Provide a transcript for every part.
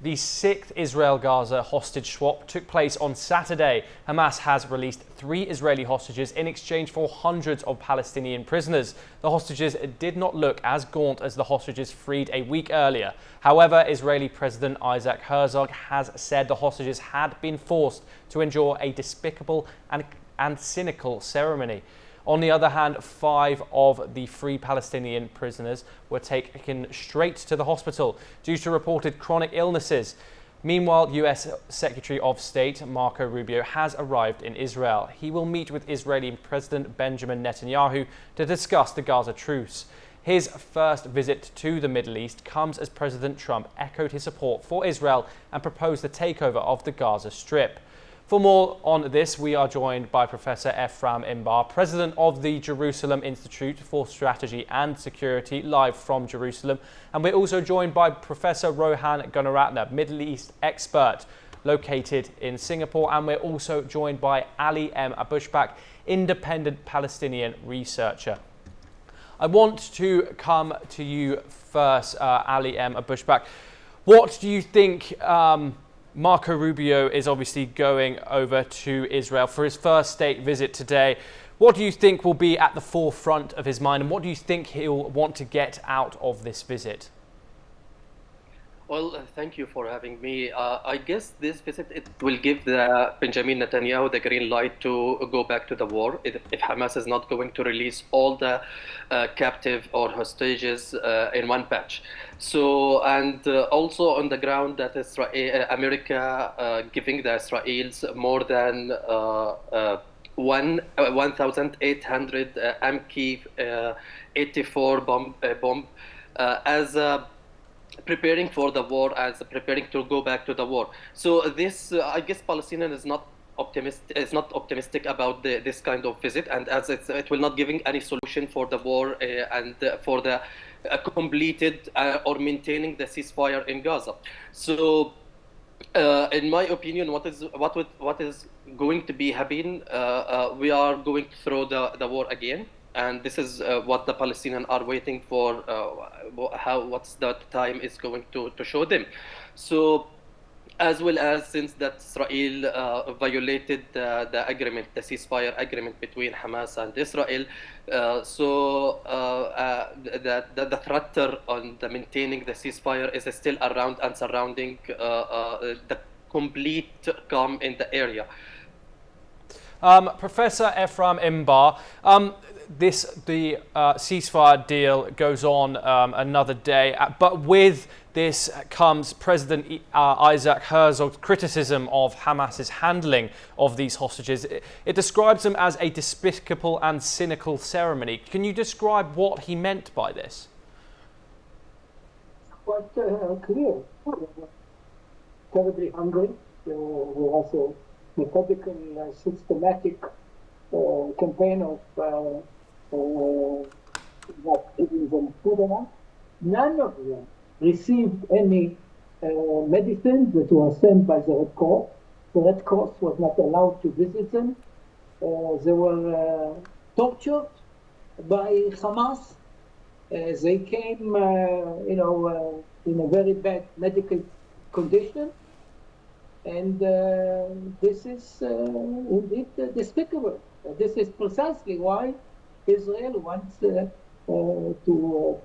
The sixth Israel-Gaza hostage swap took place on Saturday. Hamas has released 3 Israeli hostages in exchange for hundreds of Palestinian prisoners. The hostages did not look as gaunt as the hostages freed a week earlier. However, Israeli President Isaac Herzog has said the hostages had been forced to endure a despicable and cynical ceremony. On the other hand, 5 of the free Palestinian prisoners were taken straight to the hospital due to reported chronic illnesses. Meanwhile, US Secretary of State Marco Rubio has arrived in Israel. He will meet with Israeli President Benjamin Netanyahu to discuss the Gaza Truce. His first visit to the Middle East comes as President Trump echoed his support for Israel and proposed the takeover of the Gaza Strip. For more on this, we are joined by Professor Ephraim Imbar, President of the Jerusalem Institute for Strategy and Security, live from Jerusalem. And we're also joined by Professor Rohan Gunaratne, Middle East expert, located in Singapore. And we're also joined by Ali M. Abushbak, independent Palestinian researcher. I want to come to you first, Ali M. Abushbak. What do you think Marco Rubio is obviously going over to Israel for his first state visit today? What do you think will be at the forefront of his mind, and what do you think he'll want to get out of this visit? Well, thank you for having me. I guess this visit, it will give the Benjamin Netanyahu the green light to go back to the war if Hamas is not going to release all the captive or hostages in one patch. So, and also on the ground that America giving the Israelis more than 1,800 MK-84 bomb as preparing for the war, as preparing to go back to the war. So this, I guess, Palestinian is not optimistic about this kind of visit, and as it will not giving any solution for the war and for the completed or maintaining the ceasefire in Gaza. So, in my opinion, what is going to be happening? We are going through the war again. And this is what the Palestinians are waiting for, what's the time is going to show them. So, as well as since that Israel violated the agreement, the ceasefire agreement between Hamas and Israel, so the threat on the maintaining the ceasefire is still around and surrounding the complete calm in the area. Professor Ephraim Imbar, the ceasefire deal goes on another day, but with this comes President Isaac Herzog's criticism of Hamas's handling of these hostages. It describes them as a despicable and cynical ceremony. Can you describe what he meant by this? Quite clear. Terribly hungry. There was a methodical, systematic campaign of not giving them food enough. None of them received any medicine that were sent by the Red Cross. The Red Cross was not allowed to visit them. They were tortured by Hamas. They came, in a very bad medical condition. And this is indeed despicable. This is precisely why Israel wants to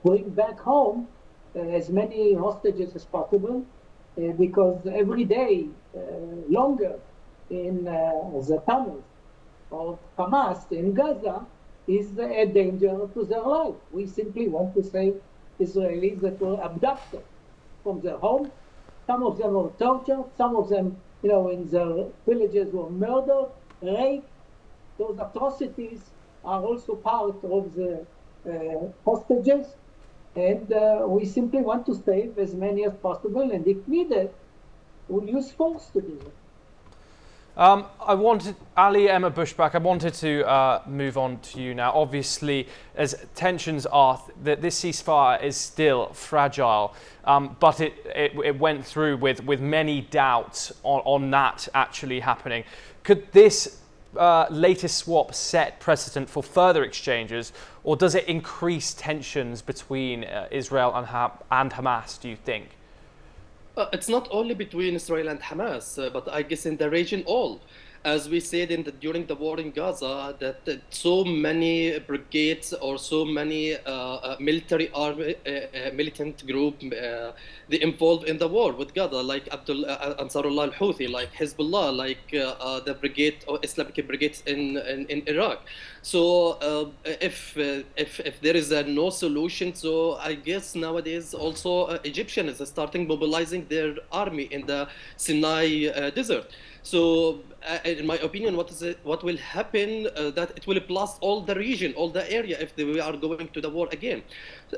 bring back home as many hostages as possible, because every day longer in the tunnels of Hamas in Gaza is a danger to their life. We simply want to save Israelis that were abducted from their homes. Some of them were tortured, some of them, in their villages were murdered, raped. Those atrocities are also part of the hostages, and we simply want to save as many as possible, and if needed, we'll use force to do it. Ali M. Abushbak, I wanted to move on to you now. Obviously, as tensions are, that this ceasefire is still fragile, but it went through with many doubts on that actually happening. Could this latest swap set precedent for further exchanges, or does it increase tensions between Israel and Hamas, do you think? It's not only between Israel and Hamas, but I guess in the region all. As we said during the war in Gaza, that so many brigades or so many military army, militant group, they involved in the war with Gaza, like Ansarullah al-Houthi, like Hezbollah, like the brigade or Islamic brigades in Iraq. So if there is no solution, so I guess nowadays also Egyptians are starting mobilizing their army in the Sinai desert. So, in my opinion, what will happen? That it will blast all the region, all the area, if we are going to the war again.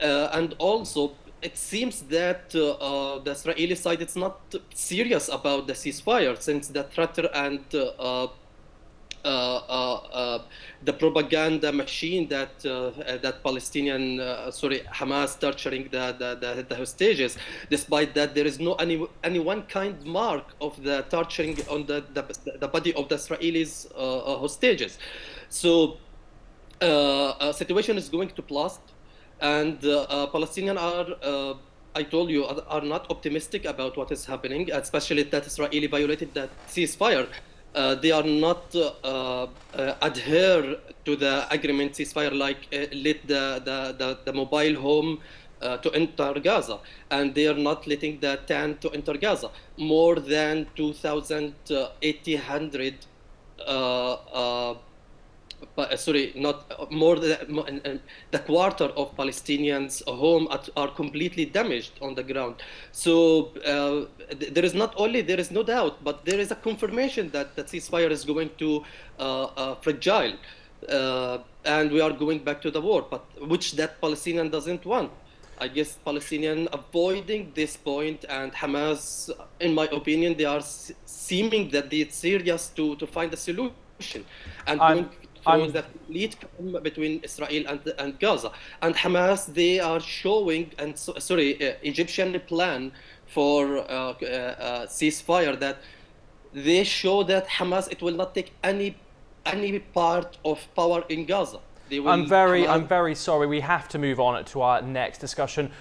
And also, it seems that the Israeli side is not serious about the ceasefire, since the threat and the propaganda machine that Hamas torturing the hostages. Despite that, there is no any one kind mark of the torturing on the body of the Israelis hostages. So situation is going to blast, and Palestinians are. I told you, are not optimistic about what is happening, especially that Israeli violated that ceasefire. They are not adhere to the agreement ceasefire, like let the mobile home to enter Gaza, and they are not letting the tent to enter Gaza. More than 2,800 the quarter of Palestinians' home are completely damaged on the ground. So there is no doubt, but there is a confirmation that the ceasefire is going to fragile, and we are going back to the war, but which that Palestinian doesn't want. I guess Palestinian avoiding this point, and Hamas, in my opinion, they are seeming that they're serious to find a solution, and going through the complete between Israel and Gaza. And Hamas, they are showing, Egyptian plan for ceasefire, that they show that Hamas, it will not take any part of power in Gaza. I'm very sorry. We have to move on to our next discussion.